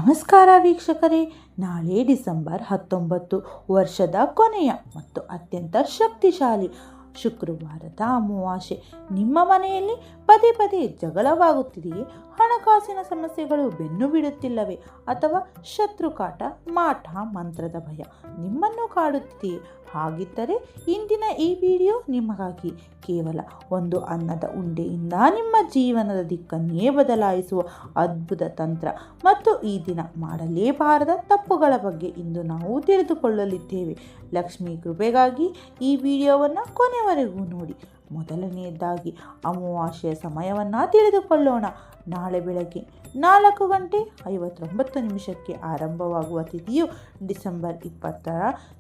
ನಮಸ್ಕಾರ ವೀಕ್ಷಕರೇ, ನಾಳೆ ಡಿಸೆಂಬರ್ 19 ವರ್ಷದ ಕೊನೆಯ ಮತ್ತು ಅತ್ಯಂತ ಶಕ್ತಿಶಾಲಿ ಶುಕ್ರವಾರದ ಅಮಾವಾಸ್ಯೆ. ನಿಮ್ಮ ಮನೆಯಲ್ಲಿ ಪದೇ ಪದೇ ಜಗಳವಾಗುತ್ತಿದೆಯೇ? ಹಣಕಾಸಿನ ಸಮಸ್ಯೆಗಳು ಬೆನ್ನು ಬಿಡುತ್ತಿಲ್ಲವೇ? ಅಥವಾ ಶತ್ರುಕಾಟ, ಮಾಟ ಮಂತ್ರದ ಭಯ ನಿಮ್ಮನ್ನು ಕಾಡುತ್ತಿದೆಯೇ? ಹಾಗಿದ್ದರೆ ಇಂದಿನ ಈ ವಿಡಿಯೋ ನಿಮಗಾಗಿ. ಕೇವಲ ಒಂದು ಅನ್ನದ ಉಂಡೆಯಿಂದ ನಿಮ್ಮ ಜೀವನದ ದಿಕ್ಕನ್ನೇ ಬದಲಾಯಿಸುವ ಅದ್ಭುತ ತಂತ್ರ ಮತ್ತು ಈ ದಿನ ಮಾಡಲೇಬಾರದ ತಪ್ಪುಗಳ ಬಗ್ಗೆ ಇಂದು ನಾವು ತಿಳಿದುಕೊಳ್ಳಲಿದ್ದೇವೆ. ಲಕ್ಷ್ಮೀ ಕೃಪೆಗಾಗಿ ಈ ವಿಡಿಯೋವನ್ನು ಕೊನೆವರೆಗೂ ನೋಡಿ. ಮೊದಲನೆಯದಾಗಿ ಅಮಾವಾಸ್ಯೆಯ ಸಮಯವನ್ನು ತಿಳಿದುಕೊಳ್ಳೋಣ. ನಾಳೆ ಬೆಳಗ್ಗೆ 4:59 ಆರಂಭವಾಗುವ ತಿಥಿಯು ಡಿಸೆಂಬರ್ 20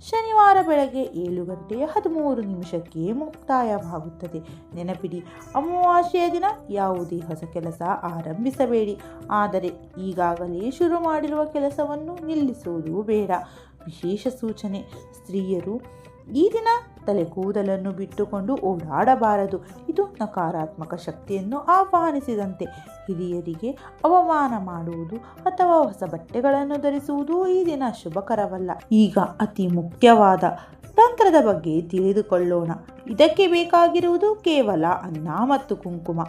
ಶನಿವಾರ ಬೆಳಗ್ಗೆ 7:13 ಮುಕ್ತಾಯವಾಗುತ್ತದೆ. ನೆನಪಿಡಿ, ಅಮಾವಾಸ್ಯೆಯ ದಿನ ಯಾವುದೇ ಹೊಸ ಕೆಲಸ ಆರಂಭಿಸಬೇಡಿ. ಆದರೆ ಈಗಾಗಲೇ ಶುರು ಮಾಡಿರುವ ಕೆಲಸವನ್ನು ನಿಲ್ಲಿಸುವುದು ಬೇಡ. ವಿಶೇಷ ಸೂಚನೆ: ಸ್ತ್ರೀಯರು ಈ ದಿನ ತಲೆ ಕೂದಲನ್ನು ಬಿಟ್ಟುಕೊಂಡು ಓಡಾಡಬಾರದು. ಇದು ನಕಾರಾತ್ಮಕ ಶಕ್ತಿಯನ್ನು ಆಹ್ವಾನಿಸಿದಂತೆ. ಹಿರಿಯರಿಗೆ ಅವಮಾನ ಮಾಡುವುದು ಅಥವಾ ಹೊಸ ಬಟ್ಟೆಗಳನ್ನು ಧರಿಸುವುದು ಈ ದಿನ ಶುಭಕರವಲ್ಲ. ಈಗ ಅತಿ ಮುಖ್ಯವಾದ ತಂತ್ರದ ಬಗ್ಗೆ ತಿಳಿದುಕೊಳ್ಳೋಣ. ಇದಕ್ಕೆ ಬೇಕಾಗಿರುವುದು ಕೇವಲ ಅನ್ನ ಮತ್ತು ಕುಂಕುಮ.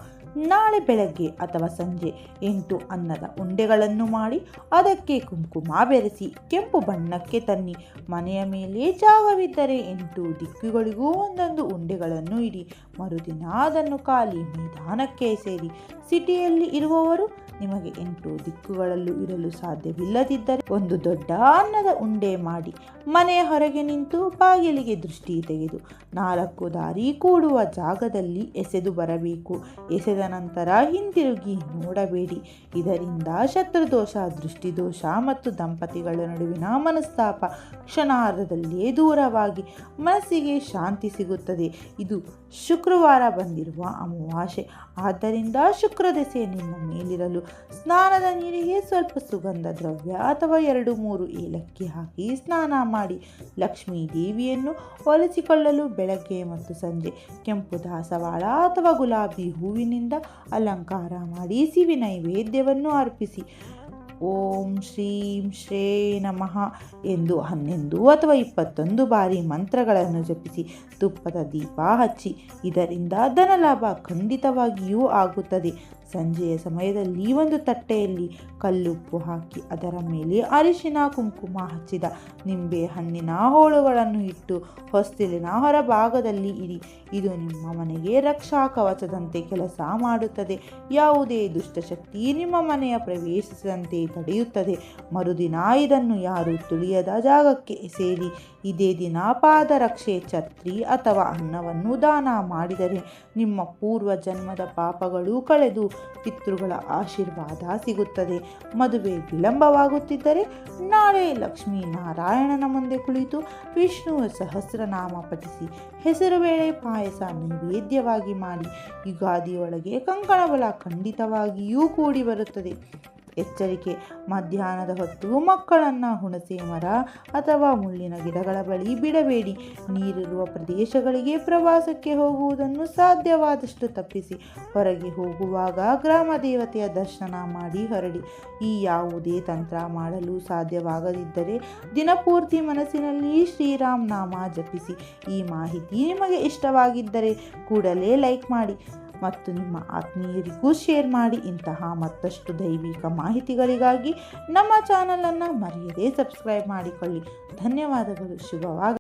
ನಾಳೆ ಬೆಳಗ್ಗೆ ಅಥವಾ ಸಂಜೆ 8 ಅನ್ನದ ಉಂಡೆಗಳನ್ನು ಮಾಡಿ ಅದಕ್ಕೆ ಕುಂಕುಮ ಬೆರೆಸಿ ಕೆಂಪು ಬಣ್ಣಕ್ಕೆ ತನ್ನಿ. ಮನೆಯ ಮೇಲೆ ಜಾಗವಿದ್ದರೆ 8 ದಿಕ್ಕುಗಳಿಗೂ ಒಂದೊಂದು ಉಂಡೆಗಳನ್ನು ಇಡಿ. ಮರುದಿನ ಅದನ್ನು ಖಾಲಿ ಮೈದಾನಕ್ಕೆ ಎಸೆಯಿರಿ. ಸಿಟಿಯಲ್ಲಿ ಇರುವವರು ನಿಮಗೆ 8 ದಿಕ್ಕುಗಳಲ್ಲೂ ಇರಲು ಸಾಧ್ಯವಿಲ್ಲದಿದ್ದರೆ ಒಂದು ದೊಡ್ಡ ಅನ್ನದ ಉಂಡೆ ಮಾಡಿ ಮನೆಯ ಹೊರಗೆ ನಿಂತು ಬಾಗಿಲಿಗೆ ದೃಷ್ಟಿ ತೆಗೆದು 4 ದಾರಿ ಕೂಡುವ ಜಾಗದಲ್ಲಿ ಎಸೆದು ಬರಬೇಕು. ಎಸೆದ ನಂತರ ಹಿಂತಿರುಗಿ ನೋಡಬೇಡಿ. ಇದರಿಂದ ಶತ್ರುದೋಷ, ದೃಷ್ಟಿದೋಷ ಮತ್ತು ದಂಪತಿಗಳ ನಡುವಿನ ಮನಸ್ತಾಪ ಕ್ಷಣಾರ್ಧದಲ್ಲೇ ದೂರವಾಗಿ ಮನಸ್ಸಿಗೆ ಶಾಂತಿ ಸಿಗುತ್ತದೆ. ಇದು ಶುಕ್ರವಾರ ಬಂದಿರುವ ಅಮಾವಾಸ್ಯೆ. ಆದ್ದರಿಂದ ಶುಕ್ರ ದೆಸೆ ನಿಮ್ಮ ಮೇಲಿರಲು ಸ್ನಾನದ ನೀರಿಗೆ ಸ್ವಲ್ಪ ಸುಗಂಧ ದ್ರವ್ಯ ಅಥವಾ 2-3 ಏಲಕ್ಕಿ ಹಾಕಿ ಸ್ನಾನ ಮಾಡಿ. ಲಕ್ಷ್ಮೀ ದೇವಿಯನ್ನು ಒಲಿಸಿಕೊಳ್ಳಲು ಬೆಳಗ್ಗೆ ಮತ್ತು ಸಂಜೆ ಕೆಂಪು ದಾಸವಾಳ ಅಥವಾ ಗುಲಾಬಿ ಹೂವಿನಿಂದ ಅಲಂಕಾರ ಮಾಡಿ ಸಿಹಿ ನೈವೇದ್ಯವನ್ನು ಅರ್ಪಿಸಿ. ಓಂ ಶ್ರೀಂ ಶ್ರೇ ನಮಃ ಎಂದು 11 ಅಥವಾ 21 ಬಾರಿ ಮಂತ್ರಗಳನ್ನು ಜಪಿಸಿ ತುಪ್ಪದ ದೀಪ ಹಚ್ಚಿ. ಇದರಿಂದ ಧನಲಾಭ ಖಂಡಿತವಾಗಿಯೂ ಆಗುತ್ತದೆ. ಸಂಜೆಯ ಸಮಯದಲ್ಲಿ ಒಂದು ತಟ್ಟೆಯಲ್ಲಿ ಕಲ್ಲುಪ್ಪು ಹಾಕಿ ಅದರ ಮೇಲೆ ಅರಿಶಿನ ಕುಂಕುಮ ಹಚ್ಚಿದ ನಿಂಬೆ ಹಣ್ಣಿನ ಹೋಳುಗಳನ್ನು ಇಟ್ಟು ಹೊಸ್ತಿಲಿನ ಹೊರಭಾಗದಲ್ಲಿ ಇಡಿ. ಇದು ನಿಮ್ಮ ಮನೆಗೆ ರಕ್ಷಾ ಕವಚದಂತೆ ಕೆಲಸ ಮಾಡುತ್ತದೆ. ಯಾವುದೇ ದುಷ್ಟಶಕ್ತಿ ನಿಮ್ಮ ಮನೆಯ ಪ್ರವೇಶಿಸದಂತೆ ತಡೆಯುತ್ತದೆ. ಮರುದಿನ ಇದನ್ನು ಯಾರು ತುಳಿಯದ ಜಾಗಕ್ಕೆ ಎಸೆಯಿರಿ. ಇದೇ ದಿನ ಪಾದರಕ್ಷೆ, ಛತ್ರಿ ಅಥವಾ ಅನ್ನವನ್ನು ದಾನ ಮಾಡಿದರೆ ನಿಮ್ಮ ಪೂರ್ವ ಜನ್ಮದ ಪಾಪಗಳು ಕಳೆದು ಪಿತೃಗಳ ಆಶೀರ್ವಾದ ಸಿಗುತ್ತದೆ. ಮದುವೆ ವಿಳಂಬವಾಗುತ್ತಿದ್ದರೆ ನಾಳೆ ಲಕ್ಷ್ಮೀ ನಾರಾಯಣನ ಮುಂದೆ ಕುಳಿತು ವಿಷ್ಣು ಸಹಸ್ರನಾಮ ಪಠಿಸಿ ಹೆಸರುಬೇಳೆ ಪಾಯಸ ನೈವೇದ್ಯವಾಗಿ ಮಾಡಿ. ಯುಗಾದಿಯೊಳಗೆ ಕಂಕಣಬಲ ಖಂಡಿತವಾಗಿಯೂ ಕೂಡಿ ಬರುತ್ತದೆ. ಎಚ್ಚರಿಕೆ: ಮಧ್ಯಾಹ್ನದ ಹೊತ್ತು ಮಕ್ಕಳನ್ನು ಹುಣಸೆ ಮರ ಅಥವಾ ಮುಳ್ಳಿನ ಗಿಡಗಳ ಬಳಿ ಬಿಡಬೇಡಿ. ನೀರಿರುವ ಪ್ರದೇಶಗಳಿಗೆ ಪ್ರವಾಸಕ್ಕೆ ಹೋಗುವುದನ್ನು ಸಾಧ್ಯವಾದಷ್ಟು ತಪ್ಪಿಸಿ. ಹೊರಗೆ ಹೋಗುವಾಗ ಗ್ರಾಮ ದೇವತೆಯ ದರ್ಶನ ಮಾಡಿ ಹೊರಡಿ. ಈ ಯಾವುದೇ ತಂತ್ರ ಮಾಡಲು ಸಾಧ್ಯವಾಗದಿದ್ದರೆ ದಿನಪೂರ್ತಿ ಮನಸ್ಸಿನಲ್ಲಿ ಶ್ರೀರಾಮ್ ನಾಮ ಜಪಿಸಿ. ಈ ಮಾಹಿತಿ ನಿಮಗೆ ಇಷ್ಟವಾಗಿದ್ದರೆ ಕೂಡಲೇ ಲೈಕ್ ಮಾಡಿ ಮತ್ತು ನಿಮ್ಮ ಆತ್ಮೀಯರಿಗೂ ಶೇರ್ ಮಾಡಿ. ಇಂತಹ ಮತ್ತಷ್ಟು ದೈವಿಕ ಮಾಹಿತಿಗಳಿಗಾಗಿ ನಮ್ಮ ಚಾನಲನ್ನು ಮರೆಯದೇ ಸಬ್ಸ್ಕ್ರೈಬ್ ಮಾಡಿಕೊಳ್ಳಿ. ಧನ್ಯವಾದಗಳು. ಶುಭವಾಗಲಿ.